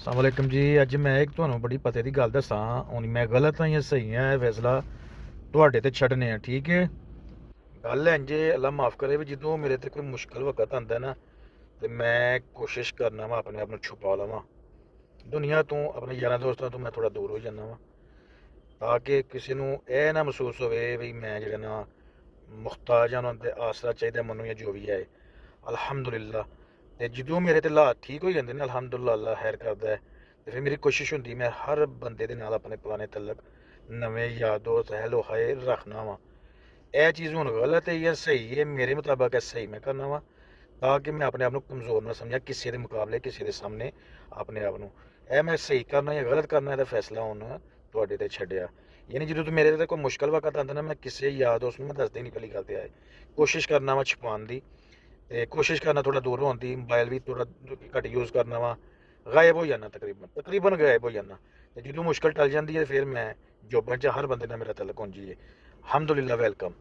ਅਸਲਾਮੁਅਲੈਕਮ ਜੀ। ਅੱਜ ਮੈਂ ਇੱਕ ਤੁਹਾਨੂੰ ਬੜੀ ਪਤੇ ਦੀ ਗੱਲ ਦੱਸਾਂ। ਹੁਣ ਮੈਂ ਗਲਤ ਹਾਂ ਜਾਂ ਸਹੀ ਹਾਂ, ਇਹ ਫੈਸਲਾ ਤੁਹਾਡੇ ਤੇ ਛੱਡਨੇ ਆ। ਠੀਕ ਹੈ, ਗੱਲ ਇੰਜ ਅੱਲਾ ਮਾਫ ਕਰੇ ਵੀ ਜਦੋਂ ਮੇਰੇ ਤੇ ਕੋਈ ਮੁਸ਼ਕਲ ਵਕਤ ਆਉਂਦਾ ਨਾ, ਤੇ ਮੈਂ ਕੋਸ਼ਿਸ਼ ਕਰਨਾ ਵਾ ਆਪਣੇ ਆਪ ਨੂੰ ਛੁਪਾ ਲਵਾਂ ਦੁਨੀਆ ਤੋਂ, ਆਪਣੇ ਯਾਰਾਂ ਦੋਸਤਾਂ ਤੋਂ ਮੈਂ ਥੋੜਾ ਦੂਰ ਹੋ ਜਾਂਦਾ ਵਾ, ਤਾਂ ਕਿ ਕਿਸੇ ਨੂੰ ਇਹ ਨਾ ਮਹਿਸੂਸ ਹੋਵੇ ਵੀ ਮੈਂ ਜਿਹੜਾ ਨਾ ਮੁਖਤਾਜ ਹਾਂ, ਉਹਨਾਂ ਦੇ ਆਸਰਾ ਚਾਹੀਦਾ ਮੈਨੂੰ ਜਾਂ ਜੋ ਵੀ ਹੈ। ਅਲਹਮਦੁਲਿਲਾ। ਤੇ ਜਦੋਂ ਮੇਰੇ ਤੇ ਹਾਲਾਤ ਠੀਕ ਹੋ ਜਾਂਦੇ ਨੇ, ਅਲਹਮਦੁਲਿਲਾ, ਅੱਲਾ ਖੈਰ ਕਰਦਾ ਹੈ। ਤੇ ਫਿਰ ਮੇਰੀ ਕੋਸ਼ਿਸ਼ ਹੁੰਦੀ ਮੈਂ ਹਰ ਬੰਦੇ ਦੇ ਨਾਲ ਆਪਣੇ ਪੁਰਾਣੇ ਤਲਕ, ਨਵੇਂ ਯਾਰ ਦੋਸਤ ਹੈਲੋ ਹਾਏ ਰੱਖਣਾ ਵਾ। ਇਹ ਚੀਜ਼ ਹੁਣ ਗਲਤ ਹੈ ਜਾਂ ਸਹੀ ਹੈ, ਮੇਰੇ ਮੁਤਾਬਕ ਇਹ ਸਹੀ ਮੈਂ ਕਰਨਾ ਵਾ, ਤਾਂ ਕਿ ਮੈਂ ਆਪਣੇ ਆਪ ਨੂੰ ਕਮਜ਼ੋਰ ਨਾ ਸਮਝਾਂ ਕਿਸੇ ਦੇ ਮੁਕਾਬਲੇ, ਕਿਸੇ ਦੇ ਸਾਹਮਣੇ ਆਪਣੇ ਆਪ ਨੂੰ। ਇਹ ਮੈਂ ਸਹੀ ਕਰਨਾ ਜਾਂ ਗਲਤ ਕਰਨਾ, ਇਹਦਾ ਫੈਸਲਾ ਹੁਣ ਤੁਹਾਡੇ ਤੇ ਛੱਡਿਆ। ਯਾਨੀ ਜਦੋਂ ਤੂੰ ਮੇਰੇ ਤੇ ਕੋਈ ਮੁਸ਼ਕਲ ਵਕਤ ਆਉਂਦਾ ਨਾ, ਮੈਂ ਕਿਸੇ ਯਾਰ ਦੋਸਤ ਨੂੰ ਮੈਂ ਦੱਸਦੇ ਨਹੀਂ, ਪਹਿਲੀ ਗੱਲ ਤੇ ਆਏ ਕੋਸ਼ਿਸ਼ ਕਰਨਾ ਵਾ ਛੁਪਾਉਣ ਦੀ, ਤੇ ਕੋਸ਼ਿਸ਼ ਕਰਨਾ ਥੋੜਾ ਦੂਰ ਹੋਣ ਦੀ, ਮੋਬਾਈਲ ਵੀ ਥੋੜਾ ਘੱਟ ਯੂਜ਼ ਕਰਨਾ ਵਾ, ਗਾਇਬ ਹੋ ਜਾਣਾ, ਤਕਰੀਬਨ ਤਕਰੀਬਨ ਗਾਇਬ ਹੋ ਜਾਣਾ। ਤੇ ਜਦੋਂ ਮੁਸ਼ਕਲ ਟਲ ਜਾਂਦੀ ਹੈ ਫਿਰ ਮੈਂ ਜੋਬਾਂ 'ਚ ਹਰ ਬੰਦੇ ਨਾਲ ਮੇਰਾ ਤਲਕ ਹੁੰਜੀ ਹੈ। ਅਲਹਮਦੁਲਿਲਾ, ਵੈਲਕਮ।